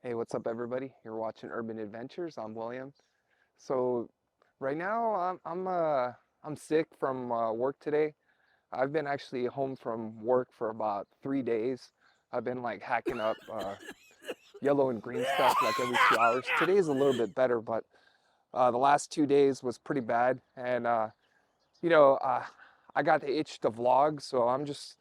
Hey, what's up, everybody? You're watching Urban Adventures. I'm William. So, right now I'm sick from work today. I've been actually home from work for about 3 days. I've been like hacking up yellow and green stuff like every 2 hours. Today is a little bit better, but the last 2 days was pretty bad. And you know, uh, I got the itch to vlog, so I'm just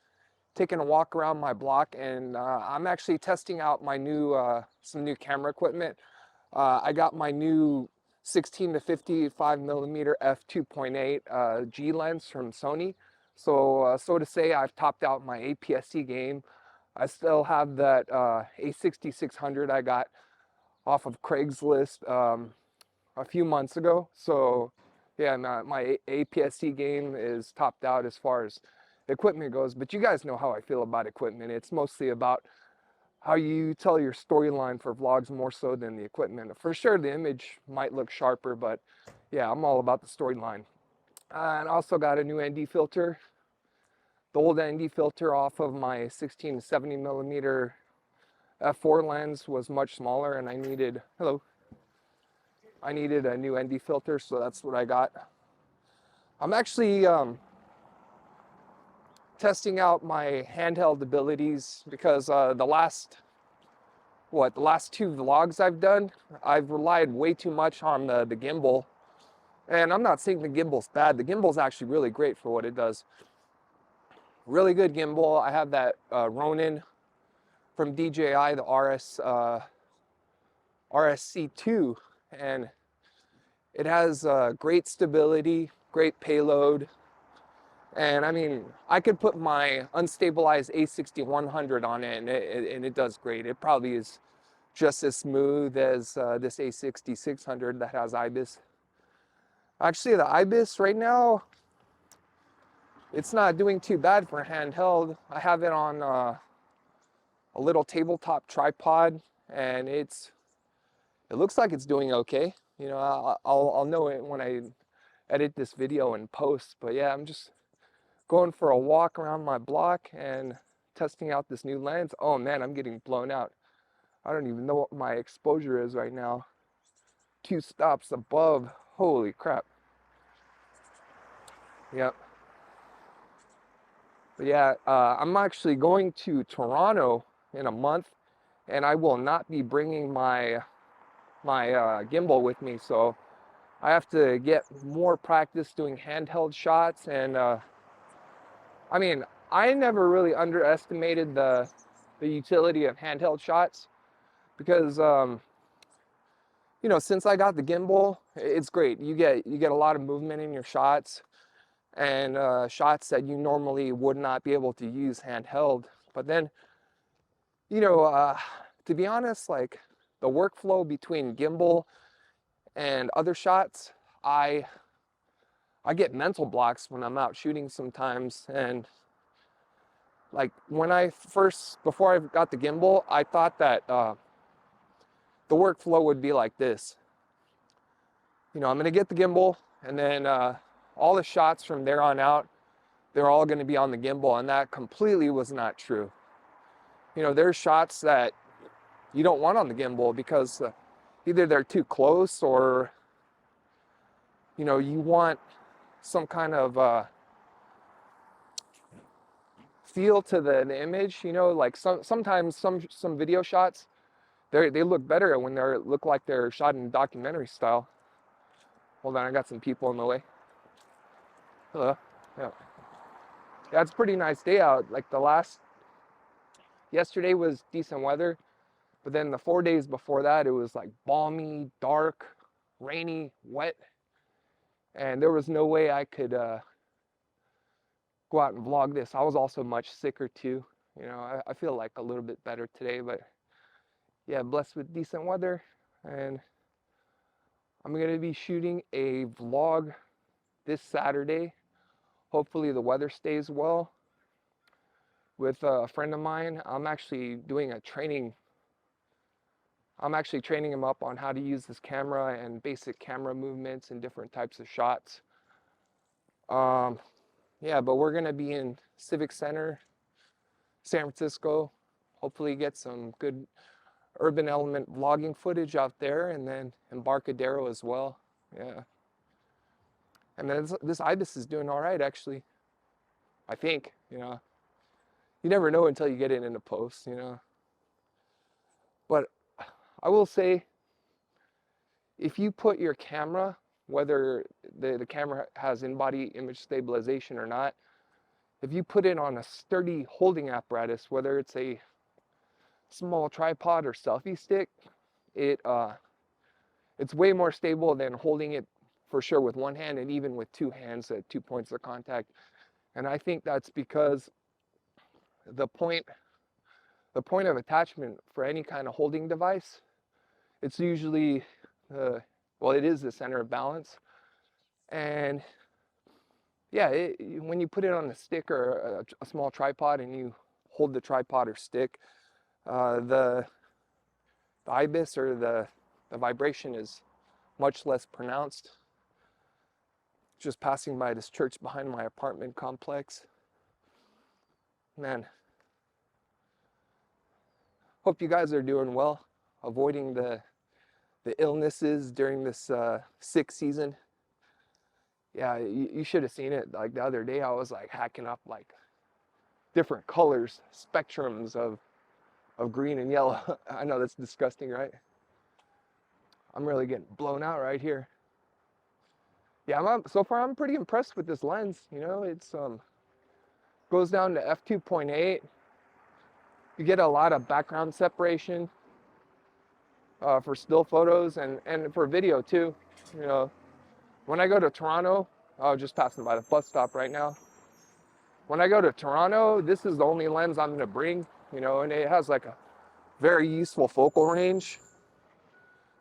taking a walk around my block, and I'm actually testing out my new some new camera equipment. I got my new 16 to 55 millimeter f2.8 G lens from Sony. So to say, I've topped out my APS-C game. I still have that A6600 I got off of Craigslist a few months ago. So yeah, my APS-C game is topped out as far as equipment goes. But you guys know how I feel about equipment. It's mostly about how you tell your storyline for vlogs more so than the equipment. For sure, the image might look sharper, but yeah, I'm all about the storyline. And I also got a new ND filter. The old ND filter off of my 16 to 70 millimeter f4 lens was much smaller, and I needed a new ND filter, so that's what I got. I'm actually testing out my handheld abilities because the last two vlogs I've done, I've relied way too much on the gimbal. And I'm not saying the gimbal's bad. The gimbal's actually really great for what it does. Really good gimbal. I have that Ronin from DJI, the RSC2, and it has great stability, great payload. And I mean, I could put my unstabilized A6100 on it, and it does great. It probably is just as smooth as this A6600 that has IBIS. Actually, the IBIS right now, it's not doing too bad for handheld. I have it on a little tabletop tripod, and it looks like it's doing okay. You know, I'll know it when I edit this video and post. But yeah, I'm just going for a walk around my block and testing out this new lens. Oh man, I'm getting blown out. I don't even know what my exposure is right now. 2 stops above. Holy crap. Yep. But yeah, I'm actually going to Toronto in a month, and I will not be bringing my gimbal with me. So I have to get more practice doing handheld shots. And I mean, I never really underestimated the utility of handheld shots because you know, since I got the gimbal, it's great. You get a lot of movement in your shots, and shots that you normally would not be able to use handheld. But then, you know, to be honest, like the workflow between gimbal and other shots, I get mental blocks when I'm out shooting sometimes. And like when before I got the gimbal, I thought that the workflow would be like this. You know, I'm gonna get the gimbal, and then all the shots from there on out, they're all gonna be on the gimbal, and that completely was not true. You know, there's shots that you don't want on the gimbal because either they're too close, or you know, you want some kind of feel to the image. You know, like sometimes some video shots, they look better when they look like they're shot in documentary style. Hold on, I got some people in the way. Hello. Yeah. Yeah, it's a pretty nice day out. Like yesterday was decent weather, but then the 4 days before that, it was like balmy, dark, rainy, wet, and there was no way I could go out and vlog this. I was also much sicker too. You know, I feel like a little bit better today, but yeah, blessed with decent weather. And I'm going to be shooting a vlog this Saturday. Hopefully the weather stays well, with a friend of mine. I'm actually training him up on how to use this camera and basic camera movements and different types of shots. Yeah, but we're gonna be in Civic Center, San Francisco. Hopefully get some good urban element vlogging footage out there, and then Embarcadero as well. Yeah. And then this ibis is doing all right, actually. I think, you know. You never know until you get it into post, you know. But I will say, if you put your camera, whether the camera has in-body image stabilization or not, if you put it on a sturdy holding apparatus, whether it's a small tripod or selfie stick, it's way more stable than holding it for sure with one hand, and even with two hands at 2 points of contact. And I think that's because the point of attachment for any kind of holding device, it's usually well, it is the center of balance. And yeah, when you put it on a stick or a small tripod and you hold the tripod or stick, the ibis or the vibration is much less pronounced. Just passing by this church behind my apartment complex. Man, hope you guys are doing well, avoiding the illnesses during this sick season. Yeah, you should have seen it. Like the other day, I was like hacking up like different colors, spectrums of green and yellow. I know that's disgusting, right? I'm really getting blown out right here. Yeah, so far I'm pretty impressed with this lens. You know, it's goes down to f2.8. You get a lot of background separation for still photos and for video too. You know, when I go to Toronto, I was just passing by the bus stop right now. When I go to Toronto, this is the only lens I'm gonna bring, you know, and it has like a very useful focal range,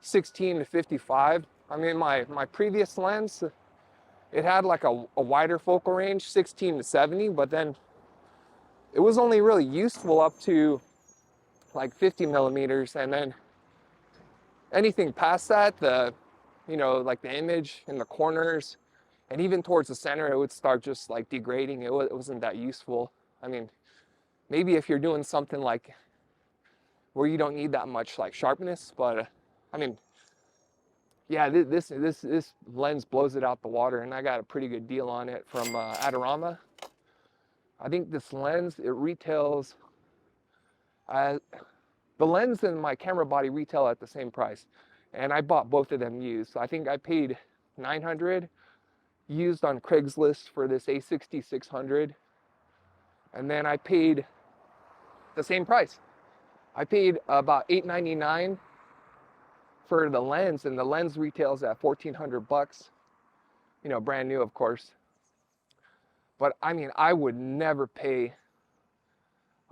16 to 55. I mean, my previous lens, it had like a wider focal range, 16 to 70, but then it was only really useful up to like 50 millimeters, and then anything past that, you know, like the image in the corners and even towards the center, it would start just like degrading. It wasn't that useful. I mean, maybe if you're doing something like where you don't need that much like sharpness, but I mean, yeah, this lens blows it out the water, and I got a pretty good deal on it from Adorama. I think this lens, it retails, the lens and my camera body retail at the same price, and I bought both of them used. So I think I paid $900 used on Craigslist for this A6600, and then I paid the same price. I paid about $899 for the lens, and the lens retails at $1,400, you know, brand new, of course. But I mean, I would never pay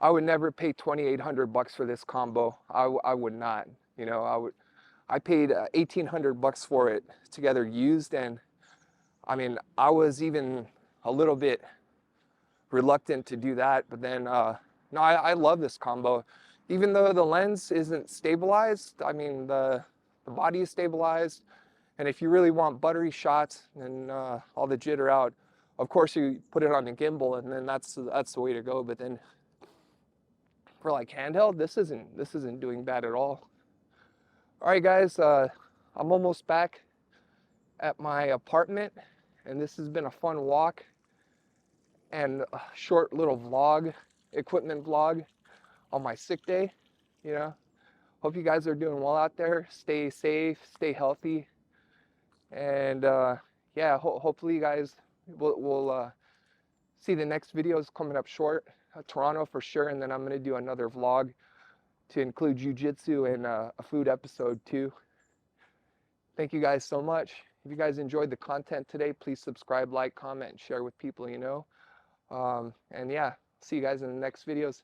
$2,800 for this combo. I would not, you know. I paid $1,800 for it together used, and I mean, I was even a little bit reluctant to do that, but then no, I love this combo. Even though the lens isn't stabilized, I mean, the body is stabilized, and if you really want buttery shots and all the jitter out, of course you put it on the gimbal, and then that's the way to go. But then for like handheld, this isn't doing bad at all. All right, guys, I'm almost back at my apartment, and this has been a fun walk and a short little vlog, equipment vlog on my sick day. You know, hope you guys are doing well out there. Stay safe, stay healthy, and yeah, hopefully you guys will see the next videos coming up short. Toronto for sure, and then I'm gonna do another vlog to include jiu-jitsu and a food episode too. Thank you guys so much. If you guys enjoyed the content today, please subscribe, like, comment, and share with people you know. And yeah, see you guys in the next videos.